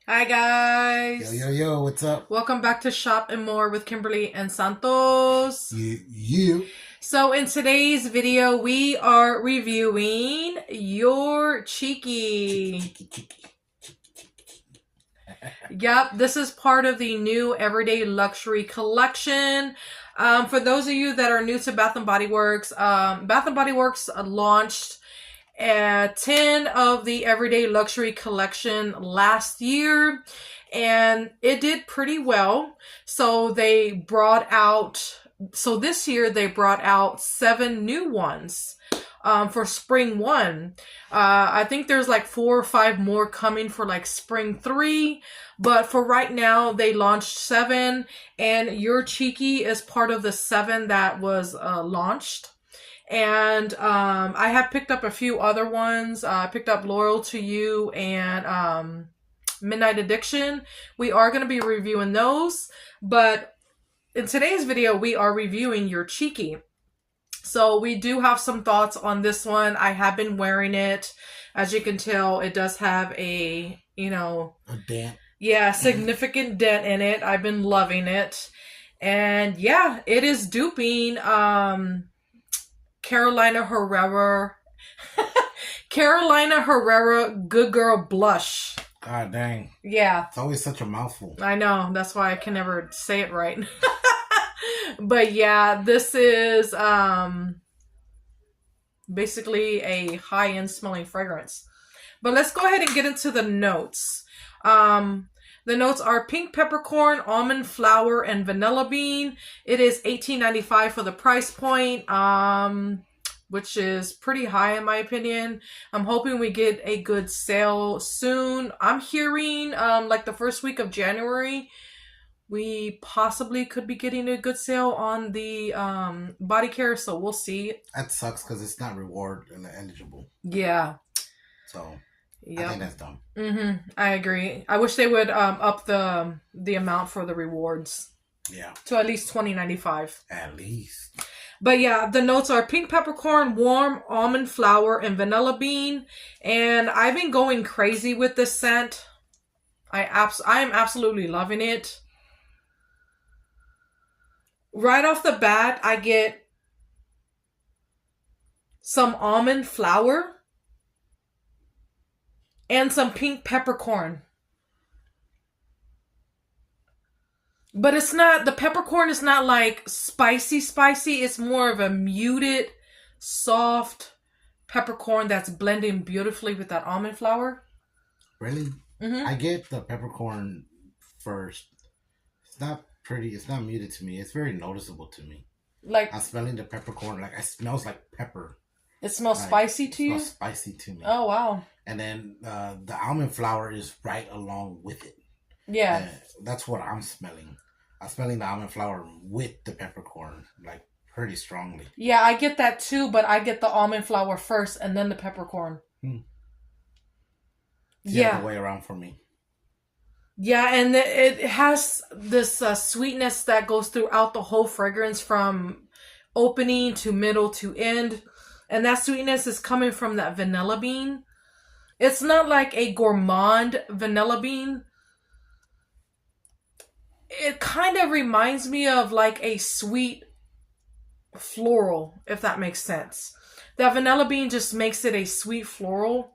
Hi Yo, guys. yo, yo, what's up? Welcome back to Shop and More with Kimberly and Santos. You. So in today's video, we are reviewing Your Cheeky. Yep, this is part of the new Everyday Luxury Collection. For those of you that are new to Bath & Body Works, Bath & Body Works launched 10 of the Everyday Luxury Collection last year, and it did pretty well. So this year they brought out 7 new ones for spring 1. I think there's like 4 or 5 more coming for like spring 3, but for right now they launched 7, and Your Cheeky is part of the 7 that was launched. And I have picked up a few other ones. I picked up Loyal to You and Midnight Addiction. We are going to be reviewing those, but in today's video, we are reviewing Your Cheeky. So we do have some thoughts on this one. I have been wearing it. As you can tell, it does have a dent. Yeah, significant dent in it. I've been loving it. And yeah, it is duping Carolina Herrera Good Girl Blush. God dang. Yeah. It's always such a mouthful. I know. That's why I can never say it right. But yeah, this is basically a high-end smelling fragrance. But let's go ahead and get into the notes. The notes are pink peppercorn, almond flour, and vanilla bean. It is $18.95 for the price point, which is pretty high in my opinion. I'm hoping we get a good sale soon. I'm hearing like the first week of January, we possibly could be getting a good sale on the body care, so we'll see. That sucks because it's not reward eligible. Yeah. So yep. I think that's dumb. I agree. I wish they would up the amount for the rewards. Yeah. To at least $20.95. At least. But yeah, the notes are pink peppercorn, warm almond flour, and vanilla bean. And I've been going crazy with this scent. I am absolutely loving it. Right off the bat, I get some almond flour and some pink peppercorn. But it's not, the peppercorn is not like spicy. It's more of a muted, soft peppercorn that's blending beautifully with that almond flour. Really? I get the peppercorn first. It's not pretty. It's not muted to me. It's very noticeable to me. Like I'm smelling the peppercorn. Like it smells like pepper. It smells spicy to you? It smells spicy to me. Oh, wow. And then the almond flour is right along with it. Yeah. That's what I'm smelling. I'm smelling the almond flour with the peppercorn, like pretty strongly. Yeah, I get that too, but I get the almond flour first and then the peppercorn. The other way around for me. Yeah, and it has this sweetness that goes throughout the whole fragrance from opening to middle to end. And that sweetness is coming from that vanilla bean. It's not like a gourmand vanilla bean. It kind of reminds me of like a sweet floral, if that makes sense. That vanilla bean just makes it a sweet floral.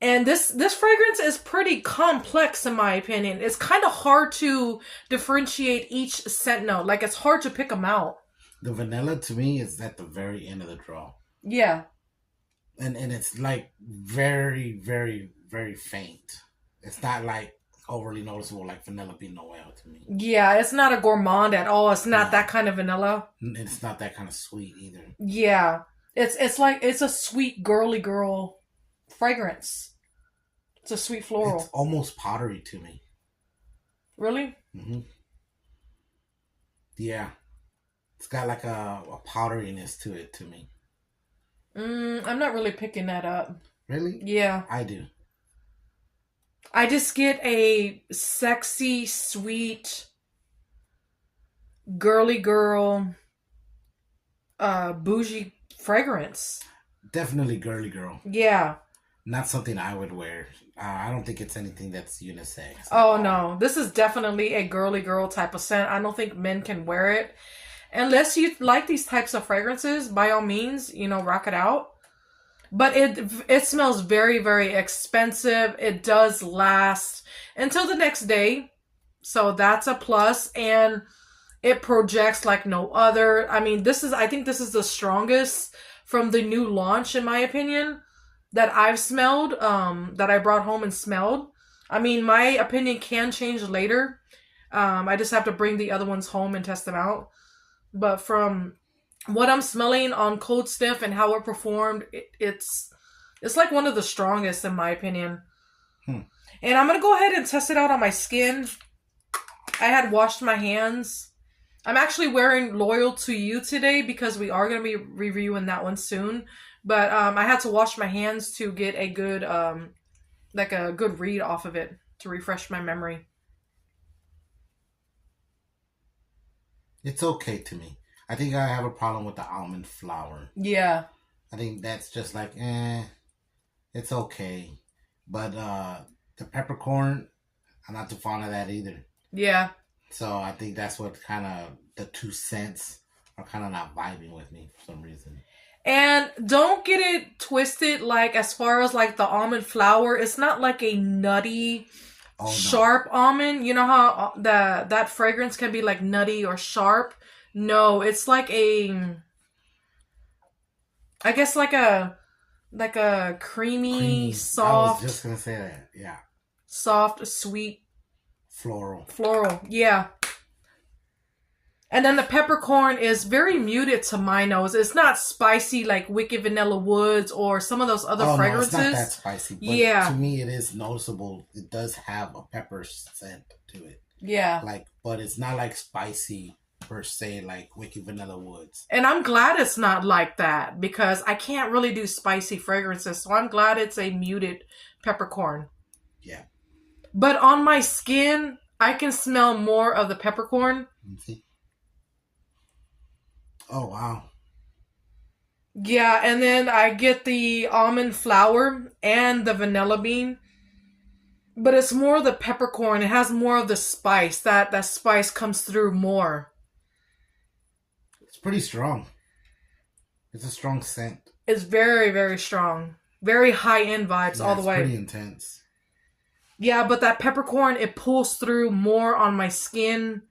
And this fragrance is pretty complex in my opinion. It's kind of hard to differentiate each scent note. Like it's hard to pick them out. The vanilla to me is at the very end of the draw. Yeah. And it's like very, very, very faint. It's not like overly noticeable like vanilla bean Noel to me. Yeah, it's not a gourmand at all. It's not that kind of vanilla. It's not that kind of sweet either. Yeah. It's like it's a sweet girly girl fragrance. It's a sweet floral. It's almost powdery to me. Really? Yeah. It's got like a powderiness to it to me. I'm not really picking that up. Really? Yeah. I do. I just get a sexy, sweet, girly girl, bougie fragrance. Definitely girly girl. Yeah. Not something I would wear. I don't think it's anything that's unisex at Oh all. no, this is definitely a girly girl type of scent. I don't think men can wear it. Unless you like these types of fragrances, by all means, rock it out. But it smells very, very expensive. It does last until the next day. So that's a plus. And it projects like no other. I mean, I think this is the strongest from the new launch, in my opinion, that I've smelled, that I brought home and smelled. I mean, my opinion can change later. I just have to bring the other ones home and test them out. But from what I'm smelling on Cold Sniff and how it performed, it's like one of the strongest in my opinion. Hmm. And I'm gonna go ahead and test it out on my skin. I had washed my hands. I'm actually wearing Loyal to You today because we are gonna be reviewing that one soon. But I had to wash my hands to get a good a good read off of it to refresh my memory. It's okay to me. I think I have a problem with the almond flour. Yeah. I think that's just like, it's okay. But the peppercorn, I'm not too fond of that either. Yeah. So I think that's what kind of the 2 cents are kind of not vibing with me for some reason. And don't get it twisted, like as far as like the almond flour, it's not like a nutty, sharp almond. You know how that fragrance can be like nutty or sharp? No, it's like I guess like a creamy, soft. I was just gonna say that. Yeah. Soft, sweet, floral. Yeah. And then the peppercorn is very muted to my nose. It's not spicy like Wicked Vanilla Woods or some of those other fragrances. No, it's not that spicy. But yeah. To me, it is noticeable. It does have a pepper scent to it. Yeah. But it's not like spicy per se, like Wicked Vanilla Woods. And I'm glad it's not like that because I can't really do spicy fragrances. So I'm glad it's a muted peppercorn. Yeah. But on my skin, I can smell more of the peppercorn. Mm-hmm. Oh, wow. Yeah, and then I get the almond flour and the vanilla bean. But it's more the peppercorn. It has more of the spice. That spice comes through more. It's pretty strong. It's a strong scent. It's very, very strong. Very high-end vibes all the way. It's pretty intense. Yeah, but that peppercorn, it pulls through more on my skin.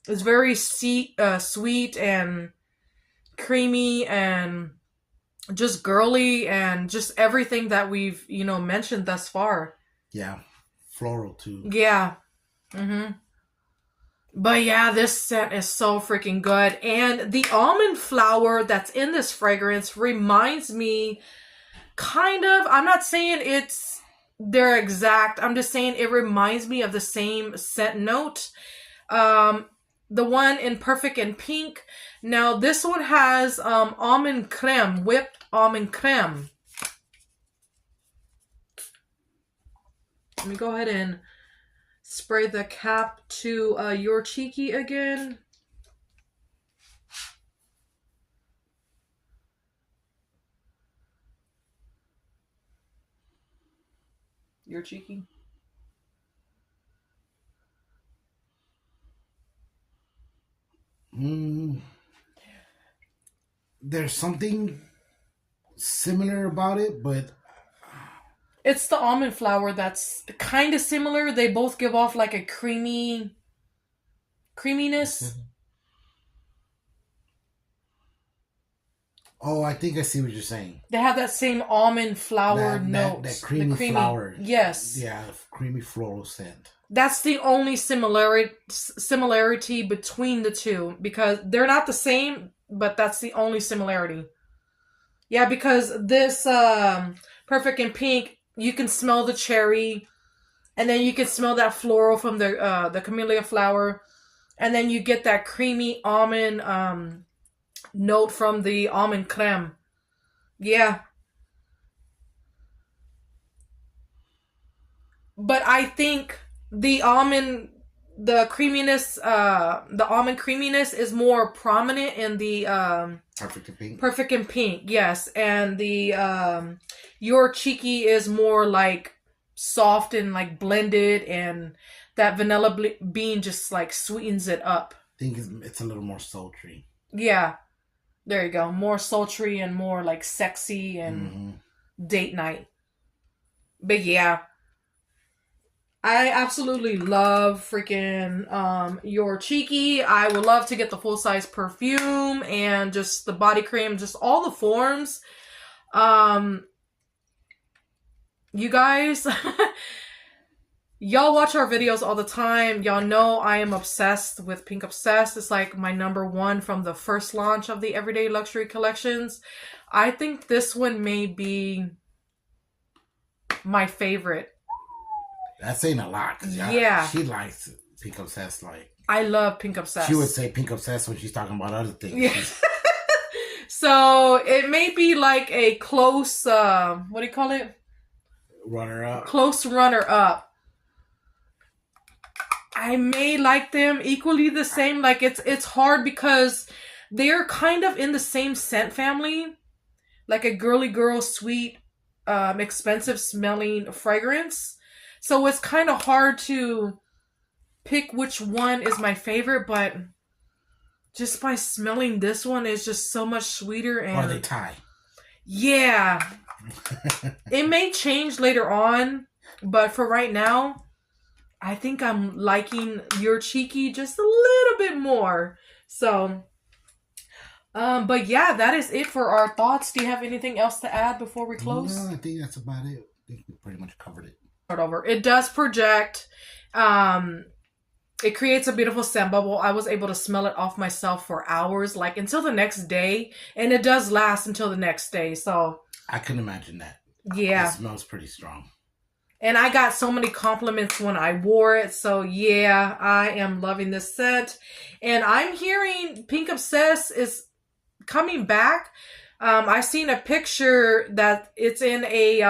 It's very sweet and creamy and just girly and just everything that we've, mentioned thus far. Yeah. Floral too. Yeah. Mm-hmm. But yeah, this scent is so freaking good. And the almond flour that's in this fragrance reminds me kind of, I'm not saying they're exact. I'm just saying it reminds me of the same scent note. The one in Perfect and Pink. Now, this one has almond creme, whipped almond creme. Let me go ahead and spray the cap to your cheeky again. Your cheeky. There's something similar about it, but it's the almond flour that's kind of similar. They both give off like a creaminess. Oh, I think I see what you're saying. They have that same almond flour note. That creamy flour. Yes. Yeah, creamy floral scent. That's the only similarity between the two because they're not the same, but that's the only similarity. Yeah, because this Perfect and Pink, you can smell the cherry, and then you can smell that floral from the camellia flower, and then you get that creamy almond note from the almond creme. Yeah. But I think the almond the creaminess, the almond creaminess is more prominent in the Perfect in Pink. Perfect in Pink, yes. And the Your Cheeky is more like soft and like blended, and that vanilla bean just like sweetens it up. I think it's a little more sultry. Yeah. There you go. More sultry and more like sexy and date night. But yeah. I absolutely love freaking Your Cheeky. I would love to get the full-size perfume and just the body cream, just all the forms. You guys, y'all watch our videos all the time. Y'all know I am obsessed with Pink Obsessed. It's like my #1 from the first launch of the Everyday Luxury Collections. I think this one may be my favorite. That's saying a lot. Yeah. She likes Pink Obsessed. Like, I love Pink Obsessed. She would say Pink Obsessed when she's talking about other things. Yeah. So it may be like a close, what do you call it? Runner-up. Close runner-up. I may like them equally the same. Like, it's hard because they're kind of in the same scent family. Like a girly girl, sweet, expensive smelling fragrance. So it's kind of hard to pick which one is my favorite, but just by smelling this one is just so much sweeter. And or they tie. Yeah. It may change later on, but for right now, I think I'm liking Your Cheeky just a little bit more. So, but yeah, that is it for our thoughts. Do you have anything else to add before we close? No, I think that's about it. I think we pretty much covered it. Over. It does project. It creates a beautiful scent bubble. I was able to smell it off myself for hours, like until the next day, and it does last until the next day. So I can imagine that. Yeah, it smells pretty strong. And I got so many compliments when I wore it. So yeah, I am loving this scent, and I'm hearing Pink Obsessed is coming back. I seen a picture that it's in a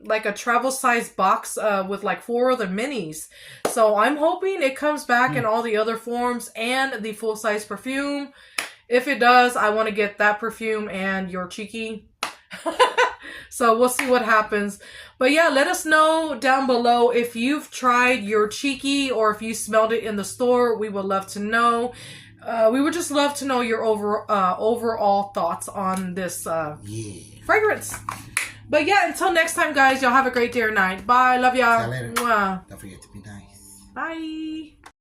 like a travel size box with like 4 other minis. So I'm hoping it comes back in all the other forms and the full size perfume. If it does, I want to get that perfume and Your Cheeky. So we'll see what happens. But yeah, let us know down below if you've tried Your Cheeky or if you smelled it in the store. We would love to know. We would just love to know your overall thoughts on this fragrance. But yeah, until next time, guys, y'all have a great day or night. Bye. Love y'all. See you later. Mwah. Don't forget to be nice. Bye.